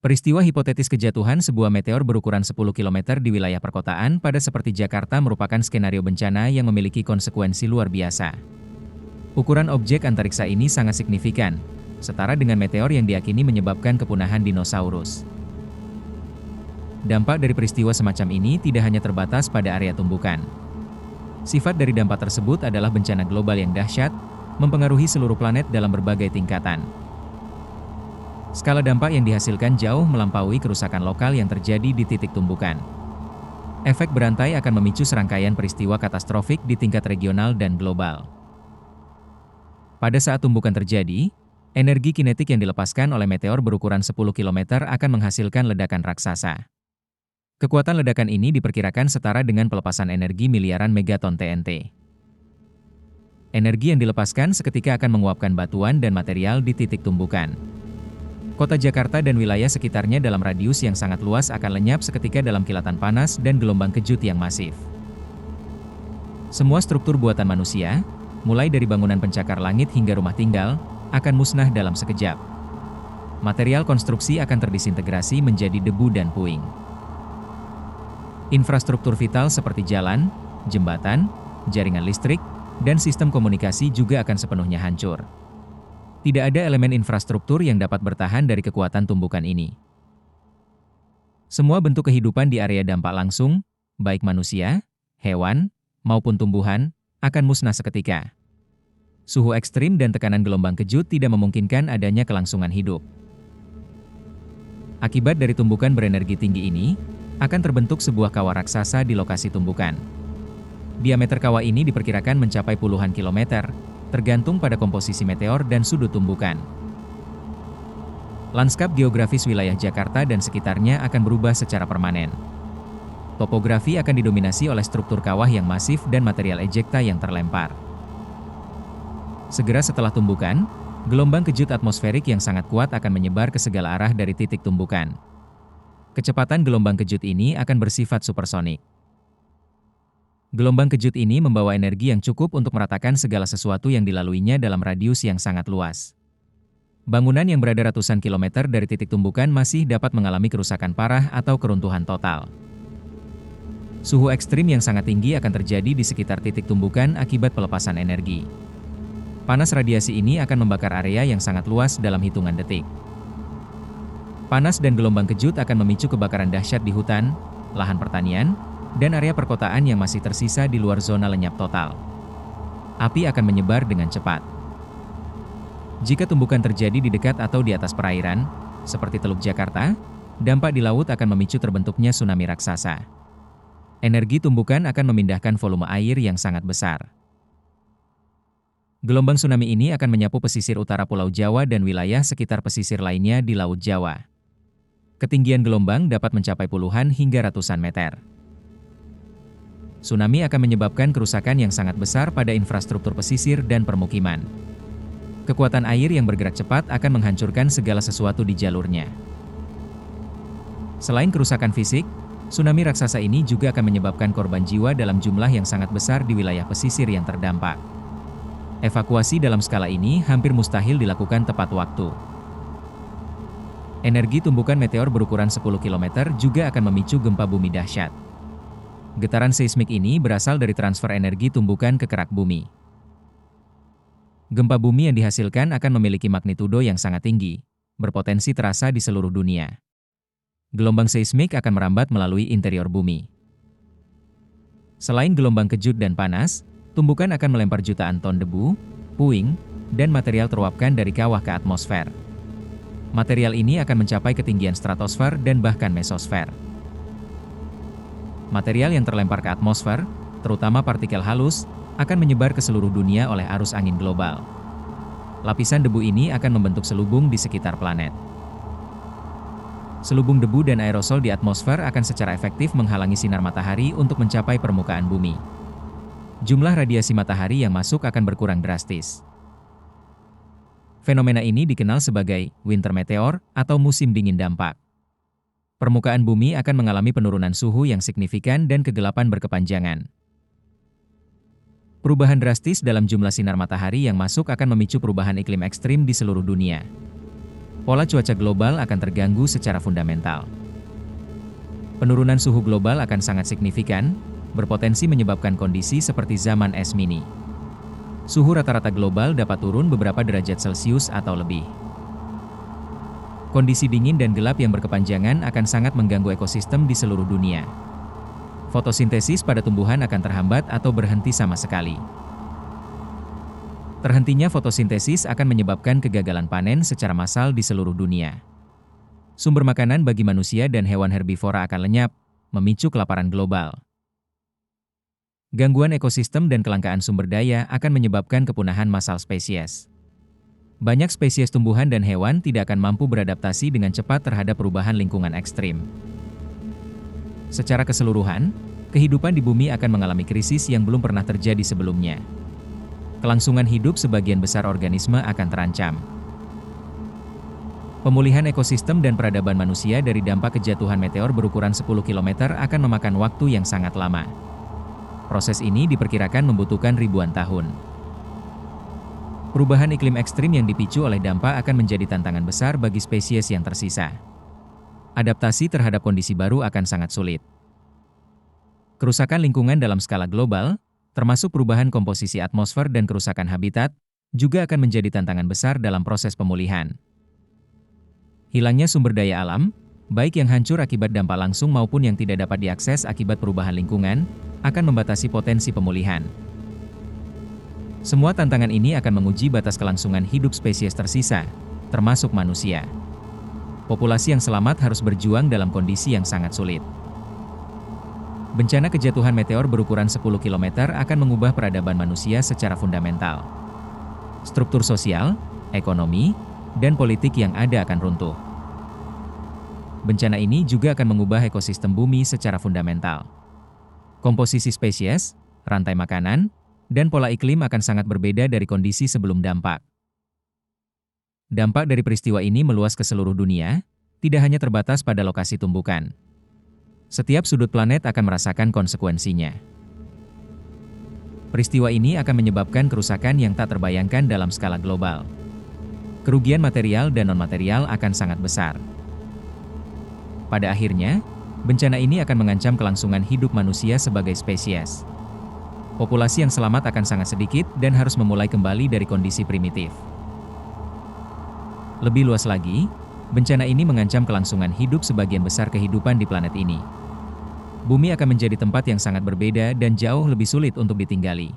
Peristiwa hipotetis kejatuhan sebuah meteor berukuran 10 km di wilayah perkotaan pada seperti Jakarta merupakan skenario bencana yang memiliki konsekuensi luar biasa. Ukuran objek antariksa ini sangat signifikan, setara dengan meteor yang diyakini menyebabkan kepunahan dinosaurus. Dampak dari peristiwa semacam ini tidak hanya terbatas pada area tumbukan. Sifat dari dampak tersebut adalah bencana global yang dahsyat, mempengaruhi seluruh planet dalam berbagai tingkatan. Skala dampak yang dihasilkan jauh melampaui kerusakan lokal yang terjadi di titik tumbukan. Efek berantai akan memicu serangkaian peristiwa katastrofik di tingkat regional dan global. Pada saat tumbukan terjadi, energi kinetik yang dilepaskan oleh meteor berukuran 10 km akan menghasilkan ledakan raksasa. Kekuatan ledakan ini diperkirakan setara dengan pelepasan energi miliaran megaton TNT. Energi yang dilepaskan seketika akan menguapkan batuan dan material di titik tumbukan. Kota Jakarta dan wilayah sekitarnya dalam radius yang sangat luas akan lenyap seketika dalam kilatan panas dan gelombang kejut yang masif. Semua struktur buatan manusia, mulai dari bangunan pencakar langit hingga rumah tinggal, akan musnah dalam sekejap. Material konstruksi akan terdisintegrasi menjadi debu dan puing. Infrastruktur vital seperti jalan, jembatan, jaringan listrik, dan sistem komunikasi juga akan sepenuhnya hancur. Tidak ada elemen infrastruktur yang dapat bertahan dari kekuatan tumbukan ini. Semua bentuk kehidupan di area dampak langsung, baik manusia, hewan, maupun tumbuhan, akan musnah seketika. Suhu ekstrim dan tekanan gelombang kejut tidak memungkinkan adanya kelangsungan hidup. Akibat dari tumbukan berenergi tinggi ini, akan terbentuk sebuah kawah raksasa di lokasi tumbukan. Diameter kawah ini diperkirakan mencapai puluhan kilometer, tergantung pada komposisi meteor dan sudut tumbukan. Lanskap geografis wilayah Jakarta dan sekitarnya akan berubah secara permanen. Topografi akan didominasi oleh struktur kawah yang masif dan material ejekta yang terlempar. Segera setelah tumbukan, gelombang kejut atmosferik yang sangat kuat akan menyebar ke segala arah dari titik tumbukan. Kecepatan gelombang kejut ini akan bersifat supersonik. Gelombang kejut ini membawa energi yang cukup untuk meratakan segala sesuatu yang dilaluinya dalam radius yang sangat luas. Bangunan yang berada ratusan kilometer dari titik tumbukan masih dapat mengalami kerusakan parah atau keruntuhan total. Suhu ekstrim yang sangat tinggi akan terjadi di sekitar titik tumbukan akibat pelepasan energi. Panas radiasi ini akan membakar area yang sangat luas dalam hitungan detik. Panas dan gelombang kejut akan memicu kebakaran dahsyat di hutan, lahan pertanian, dan area perkotaan yang masih tersisa di luar zona lenyap total. Api akan menyebar dengan cepat. Jika tumbukan terjadi di dekat atau di atas perairan, seperti Teluk Jakarta, dampak di laut akan memicu terbentuknya tsunami raksasa. Energi tumbukan akan memindahkan volume air yang sangat besar. Gelombang tsunami ini akan menyapu pesisir utara Pulau Jawa dan wilayah sekitar pesisir lainnya di Laut Jawa. Ketinggian gelombang dapat mencapai puluhan hingga ratusan meter. Tsunami akan menyebabkan kerusakan yang sangat besar pada infrastruktur pesisir dan permukiman. Kekuatan air yang bergerak cepat akan menghancurkan segala sesuatu di jalurnya. Selain kerusakan fisik, tsunami raksasa ini juga akan menyebabkan korban jiwa dalam jumlah yang sangat besar di wilayah pesisir yang terdampak. Evakuasi dalam skala ini hampir mustahil dilakukan tepat waktu. Energi tumbukan meteor berukuran 10 km juga akan memicu gempa bumi dahsyat. Getaran seismik ini berasal dari transfer energi tumbukan ke kerak bumi. Gempa bumi yang dihasilkan akan memiliki magnitudo yang sangat tinggi, berpotensi terasa di seluruh dunia. Gelombang seismik akan merambat melalui interior bumi. Selain gelombang kejut dan panas, tumbukan akan melempar jutaan ton debu, puing, dan material teruapkan dari kawah ke atmosfer. Material ini akan mencapai ketinggian stratosfer dan bahkan mesosfer. Material yang terlempar ke atmosfer, terutama partikel halus, akan menyebar ke seluruh dunia oleh arus angin global. Lapisan debu ini akan membentuk selubung di sekitar planet. Selubung debu dan aerosol di atmosfer akan secara efektif menghalangi sinar matahari untuk mencapai permukaan bumi. Jumlah radiasi matahari yang masuk akan berkurang drastis. Fenomena ini dikenal sebagai winter meteor atau musim dingin dampak. Permukaan bumi akan mengalami penurunan suhu yang signifikan dan kegelapan berkepanjangan. Perubahan drastis dalam jumlah sinar matahari yang masuk akan memicu perubahan iklim ekstrim di seluruh dunia. Pola cuaca global akan terganggu secara fundamental. Penurunan suhu global akan sangat signifikan, berpotensi menyebabkan kondisi seperti zaman es mini. Suhu rata-rata global dapat turun beberapa derajat Celcius atau lebih. Kondisi dingin dan gelap yang berkepanjangan akan sangat mengganggu ekosistem di seluruh dunia. Fotosintesis pada tumbuhan akan terhambat atau berhenti sama sekali. Terhentinya fotosintesis akan menyebabkan kegagalan panen secara massal di seluruh dunia. Sumber makanan bagi manusia dan hewan herbivora akan lenyap, memicu kelaparan global. Gangguan ekosistem dan kelangkaan sumber daya akan menyebabkan kepunahan massal spesies. Banyak spesies tumbuhan dan hewan tidak akan mampu beradaptasi dengan cepat terhadap perubahan lingkungan ekstrim. Secara keseluruhan, kehidupan di bumi akan mengalami krisis yang belum pernah terjadi sebelumnya. Kelangsungan hidup sebagian besar organisme akan terancam. Pemulihan ekosistem dan peradaban manusia dari dampak kejatuhan meteor berukuran 10 km akan memakan waktu yang sangat lama. Proses ini diperkirakan membutuhkan ribuan tahun. Perubahan iklim ekstrim yang dipicu oleh dampak akan menjadi tantangan besar bagi spesies yang tersisa. Adaptasi terhadap kondisi baru akan sangat sulit. Kerusakan lingkungan dalam skala global, termasuk perubahan komposisi atmosfer dan kerusakan habitat, juga akan menjadi tantangan besar dalam proses pemulihan. Hilangnya sumber daya alam, baik yang hancur akibat dampak langsung maupun yang tidak dapat diakses akibat perubahan lingkungan, akan membatasi potensi pemulihan. Semua tantangan ini akan menguji batas kelangsungan hidup spesies tersisa, termasuk manusia. Populasi yang selamat harus berjuang dalam kondisi yang sangat sulit. Bencana kejatuhan meteor berukuran 10 km akan mengubah peradaban manusia secara fundamental. Struktur sosial, ekonomi, dan politik yang ada akan runtuh. Bencana ini juga akan mengubah ekosistem bumi secara fundamental. Komposisi spesies, rantai makanan, dan pola iklim akan sangat berbeda dari kondisi sebelum dampak. Dampak dari peristiwa ini meluas ke seluruh dunia, tidak hanya terbatas pada lokasi tumbukan. Setiap sudut planet akan merasakan konsekuensinya. Peristiwa ini akan menyebabkan kerusakan yang tak terbayangkan dalam skala global. Kerugian material dan non-material akan sangat besar. Pada akhirnya, bencana ini akan mengancam kelangsungan hidup manusia sebagai spesies. Populasi yang selamat akan sangat sedikit dan harus memulai kembali dari kondisi primitif. Lebih luas lagi, bencana ini mengancam kelangsungan hidup sebagian besar kehidupan di planet ini. Bumi akan menjadi tempat yang sangat berbeda dan jauh lebih sulit untuk ditinggali.